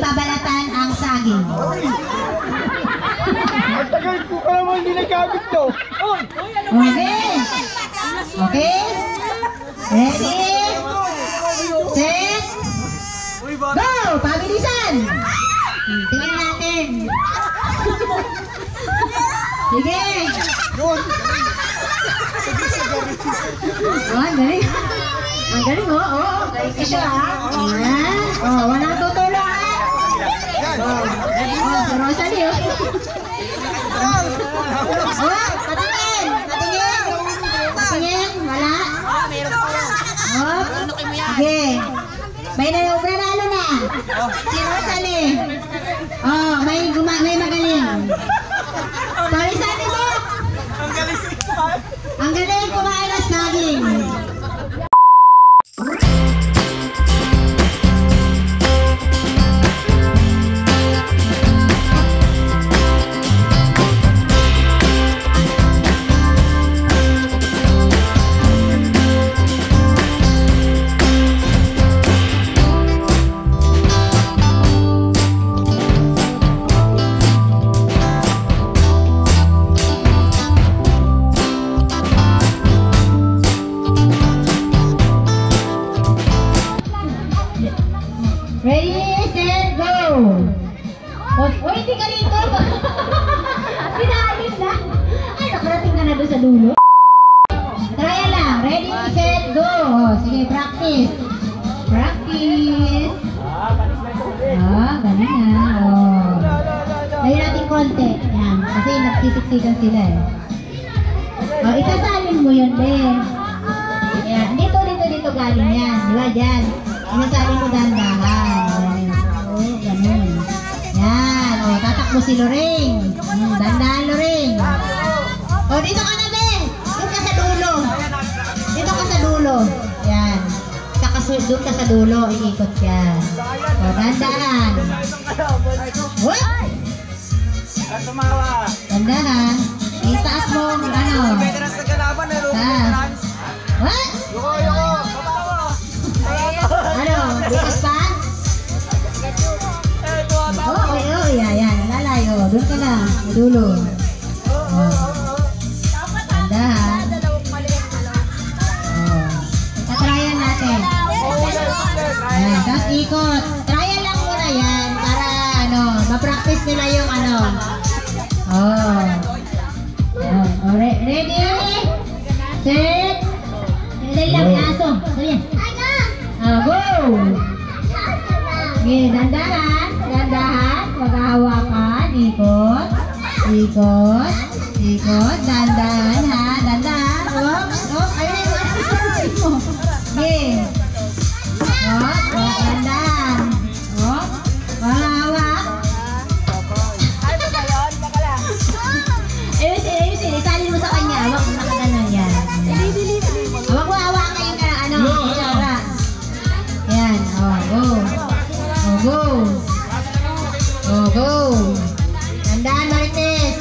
babalatan ang saging. Ang tagal ko ka naman hindi nagkabit to. Okay. Okay. Ready? Set. Go! Pabilisan! Tingnan natin. Sige. Oh, ang galing. Ang galing, oh. Oh, galing ka siya, ha? Ayan. Oh, walang tutulong, ha? Oh, si Rosalie, oh. Oh, patingin. Patingin. Patingin. Wala. Oh, sige. May nanalo na. Si Rosalie. Oh, may magaling. Palisan mo. Ang galing kumain ng saging. Ready, set, go! Oh, hindi ka rito! Sinayos na! Ay, nakarating ka na doon sa dulo. Try lang. Ready, set, go! Oh, sige, practice. Practice. Ganun na. Oh. Layo natin konti. Yan. Kasi nagsisiksikan sila eh. Oh, isasalin mo yun din. Yan. Dito galing yan. Di ba, dyan? Inasalin mo dahan-dahan. Oh, ganun. Yan. Oh, tatakbo si Lorraine. Dahan-dahan, Lorraine. Oh, dito ka na, be. Doon ka sa dulo. Dito ka sa dulo. Yan. Doon ka sa dulo. Iikot yan. Oh, dahan-dahan. What? Dahan-dahan. Itaas mo. Ano? Taas. What? Ano? Bikas pa? Oh, yan. Lalayo. Doon ka na. Madulo. Tandahan. Tatrayan natin. Ayan. Tapos ikot. Trial lang muna yan. Para ma-practice nila yung ready? Set. Dali lang. Aso. Dali. Go! Okay, dandahan. Maghahawakan. Ikot. Dandahan, ha. Dandahan. Ayun. Okay. Dandahan. Maghahawak. Ayusin. Isalin mo sa kanya. Hawak mo na kaganon yan. Hawak mo, hawakan yung kutsara. Yan, go. Tandaan, Marites.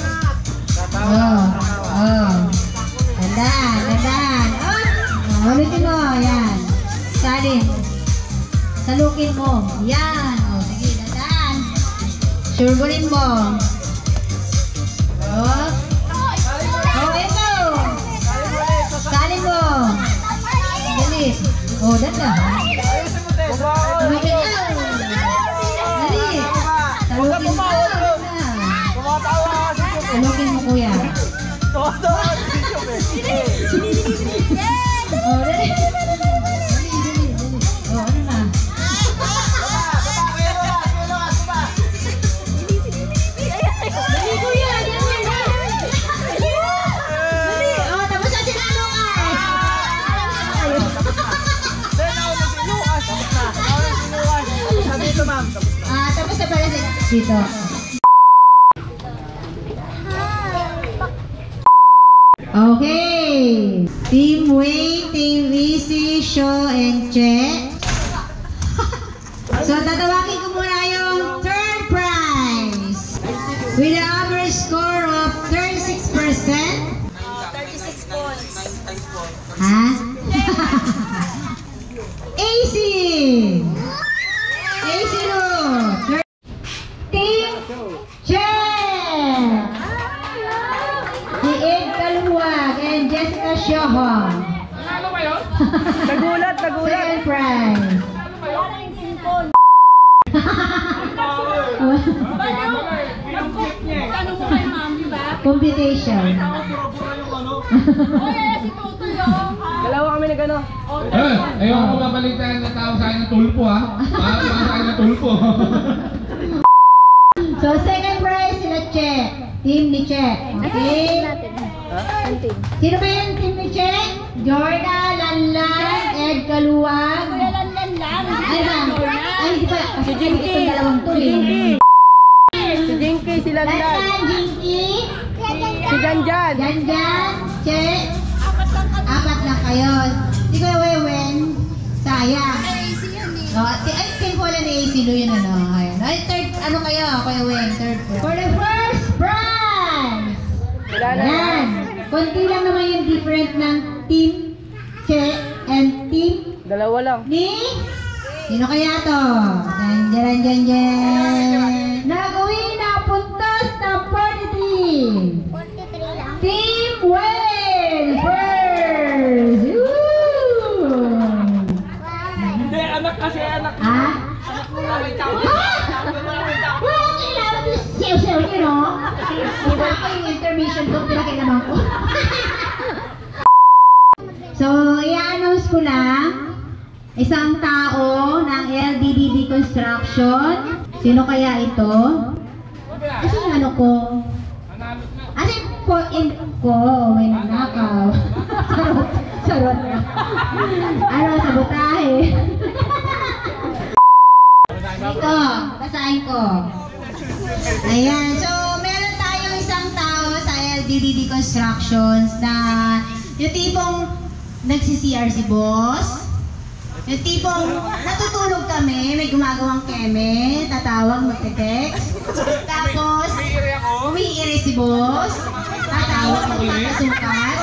Tandaan. Ulitin mo, yan. Salukin mo. Yan. Sige, tandaan. Surbulin mo. Ito. Salin mo. Dali. Dandahan. Salukin mo, kuya. Dali. Ano na? Dali, kuya. Dali. Tapos na sinulungan. Tapos na pala dito. Okay. Team Wayne, Team VC, Shaw, and Che. So, tatawagin ko muna yung third prize. With an average score of 36%. 36 points. Ha? AC! AC no! Shoho. Nagulat. Second prize. Competition. Dalawa kami na gano'n. Ayaw ko mabalitaan na tao sa akin ng tulpo ha. Baka sa akin ng tulpo. So, second prize sila Che. Team ni Che. Okay? Sino ba yung team ni Che? Jorda, Lanlan, Ed Kaluwag. Ay ba? Ay, hindi pa. Kasi itong dalawang to eh. Si Jinky, si Lanlan. Lanlan, Jinky. Si Janjan. Janjan, Che. Apat lang kayo. Si Kuya Wewen. Sayang. Ay, kayo wala na AC Lu yun ano. Ayun. Ay, third, ano kayo? Kuya Wewen, third. For the first prize! Wala na. Yan. Konti lang naman yung different ng team Che and team Dalawa lang. ni... Sino kaya to? Dyan. Nagawin na puntos ng 43. Team Well first! Woo! Hindi, anak kasi anak. Ah? Well, kailangan ko siyaw-siyaw yun, no? Iba ako yung intermission ko, pinakailaman ko. So, i-announce ko lang, isang tao ng LDDB Construction. Sino kaya ito? Kasi yung ano ko? Kasi po in ko, may nanakaw. Sarot na. Ano, sabotahe. Dito, basahin ko. Ayan, so meron tayong isang tao sa LDDB Constructions na yung tipong nagsi-CR si boss. Yung tipong natutulog kami, may gumagawang keme, tatawag, magte-text. Tapos, umiiri si boss, tatawag, magpapasukat.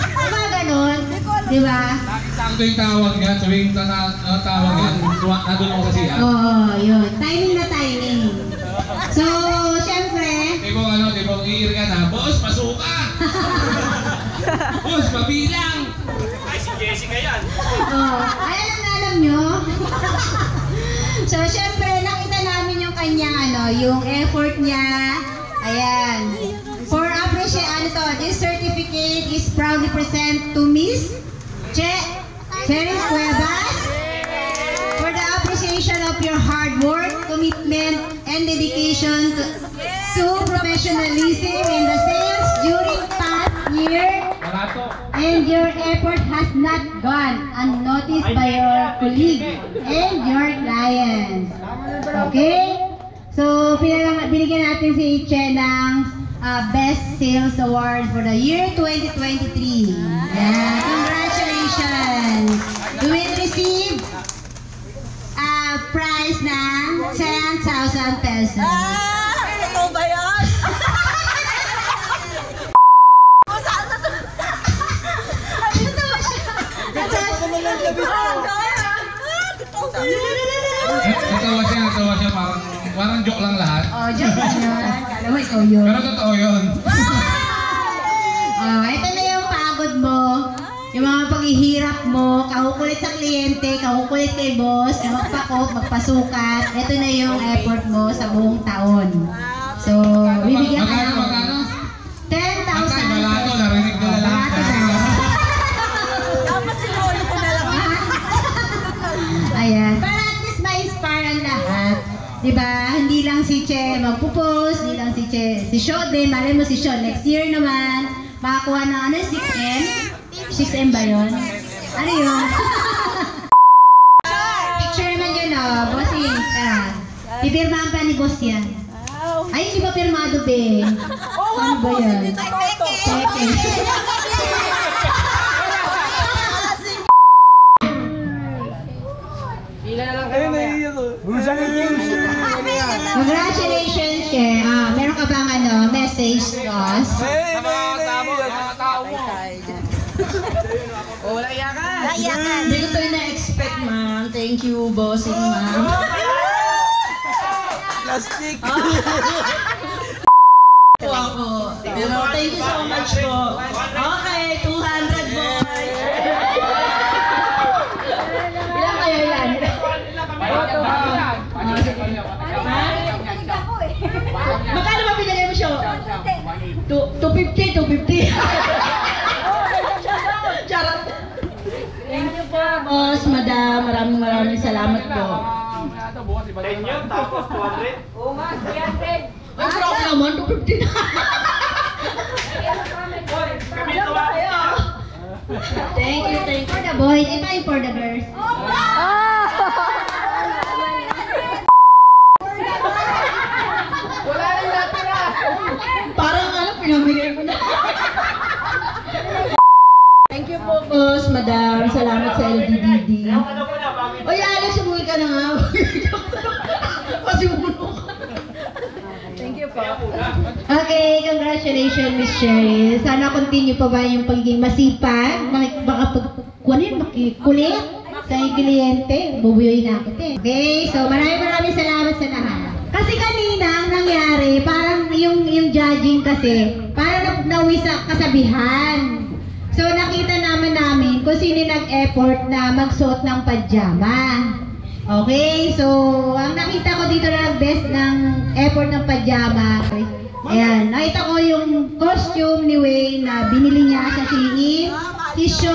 Diba ganun? Diba? Sakto yung tawag niya, sabihin tawag niya, nandun ako sa siya. Oo, yun. Timing na timing. So, syempre, Tipong iiri ka na, boss, pasuka! Boss, pabilang! alam nyo. So, syempre, nakita namin yung kanyang, yung effort niya. Ayan. For appreciation, this certificate is proudly present to Miss Cheryl Cuevas for the appreciation of your hard work, commitment, and dedication to professionalism in the sales during past year. And your effort has not gone unnoticed by your colleagues and your clients. Okay? So, binigyan natin si Che ng Best Sales Award for the year 2023. Yeah, congratulations! You will receive a prize ng 10,000 pesos. Ito ba yan? Natawa siya, parang joke lang lahat. Oh, joke lang yun. Kala mo ikaw yun. Pero totoo yun. Oh, ito na yung pagod mo. Yung mga paghihirap mo, kakukulit sa kliyente, kakukulit kay boss, magpakot, magpasukat. Ito na yung effort mo sa buong taon. So, bibigyan ka ng Magkano? 10,000. Atay, balato, narinig ko na lang. Balato na. Dapat sinulo ko na lang. Ayan. Para at least ma-inspire ang lahat. Diba? Hindi lang si Che magpo-post, hindi lang si Che, si Sean din. Malay mo si Sean, next year naman, makakuha ng 6M? 6M ba yun? Ano yun? Picture naman yun, bossing. Pipirmahan pa ni boss yan. Ay, hindi ba pirmado, be? Ano ba yan? Peke. Pila na lang kayo. Congratulations, Che. Meron ka bang message to us? Sa mga tao mo. Oh, wala iyakan. Hindi ko tayo na-expect, ma'am. Thank you, bossing, ma'am. Plastic. Po ako. Thank you so much po. Okay, 200 po. 250. Charot. Thank you po, boss, madam. Maraming salamat po. Tapos 200? Oo nga, 300. Ay, grabe naman, 250 na. Kami tuwa. Thank you. For the boys, iba yung for the girls. Wala nang natira. Parang pinamigay ko na. Thank you po, boss, madam. Salamat sa LDDD. Oy, Alex, umuwi ka na nga. Kasi umuwi ka. Thank you po. Okay, congratulations, Miss Cheryl. Sana continue pa ba yung pagiging masipag, makikulit sa kliyente. Bubuyoy na ako, Okay, so maraming salamat sa lahat. Kasi kanina, ang nangyari, parang yung judging kasi, parang nauwi sa kasabihan. So nakita namin kung sino nag-effort na magsuot ng pajama. Okay, so ang nakita ko dito na nag-best ng effort ng pajama. Ayan, nakita ko yung costume ni Wayne na binili niya sa Shein. Si Sho,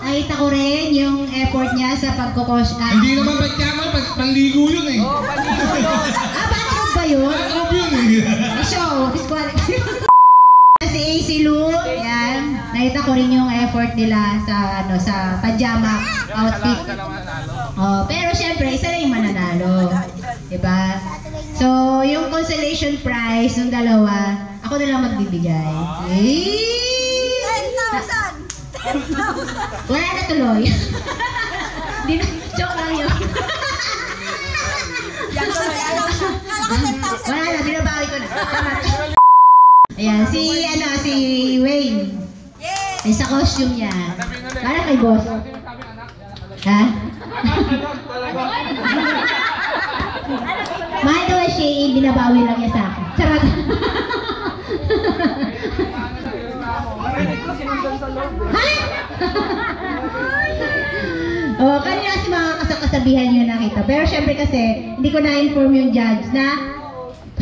nakita ko rin yung effort niya sa pagkukosya. Hindi naman pagkama, panligo yun eh. Bathroom ba yun? Bathroom yun eh. Sho, disqualified. Si AC Lu, ayan, nakita ko rin yung effort nila sa pajama outfit. Oh, pero syempre, isa na yung mananalo. Diba? So, yung consolation prize ng dalawa, ako na lang magbibigay. 10,000! Wala na tuloy. Di na, joke lang yun. Wala na, binabawi ko na. Ayan, si Wayne. Ay, sa costume niya. Para kay boss. Ha? Mahal naman siya, binabawi lang niya sa akin. Charot. Ha? Oh, kanina kasi mga kasabihan nyo nakita. Pero syempre kasi, hindi ko na-inform yung judge na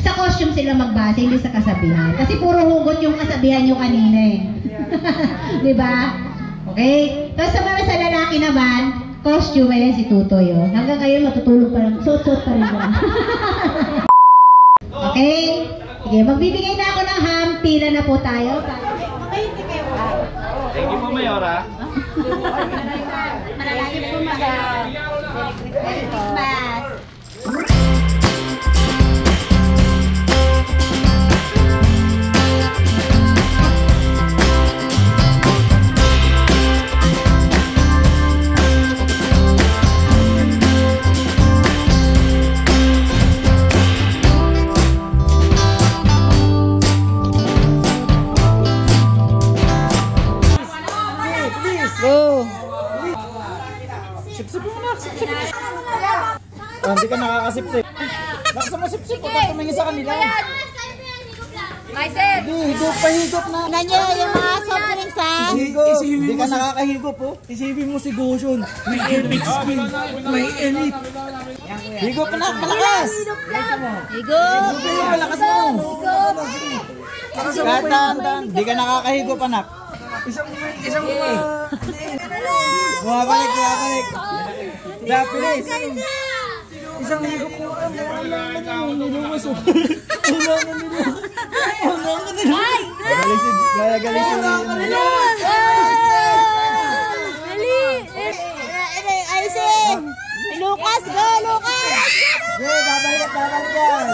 sa costume sila magbase, hindi sa kasabihan. Kasi puro hugot yung kasabihan nyo kanina eh. Diba? Okay? Tapos sa lalaki naman, costume, ayan si Tutoy. Oh. Hanggang ngayon matutulog pa lang. Suot-suot pa rin ba? Okay? Sige, magbibigay na ako ng ham. Pila na po tayo. Thank you po, Mayora. Malalagin po Merry Christmas. Hindi ka nakakasipsip. Nakasa mo sipsip, huwag tumingin sa kanila. Hindi, higop na. Nanyo, yung mga soft drinks ha? Higop, hindi ka nakakahigop po. Isipin mo si Gosyon, may epic skill, may elite. Higop na, malakas! Higop! Higop mo, malakas mo. Dahan-dahan, hindi ka nakakahigop anak. Isang Bumabalik. Dapilis. isang higop mo, niluwas o. Galing si Ayusin! Lucas, go Lucas! babalik ka.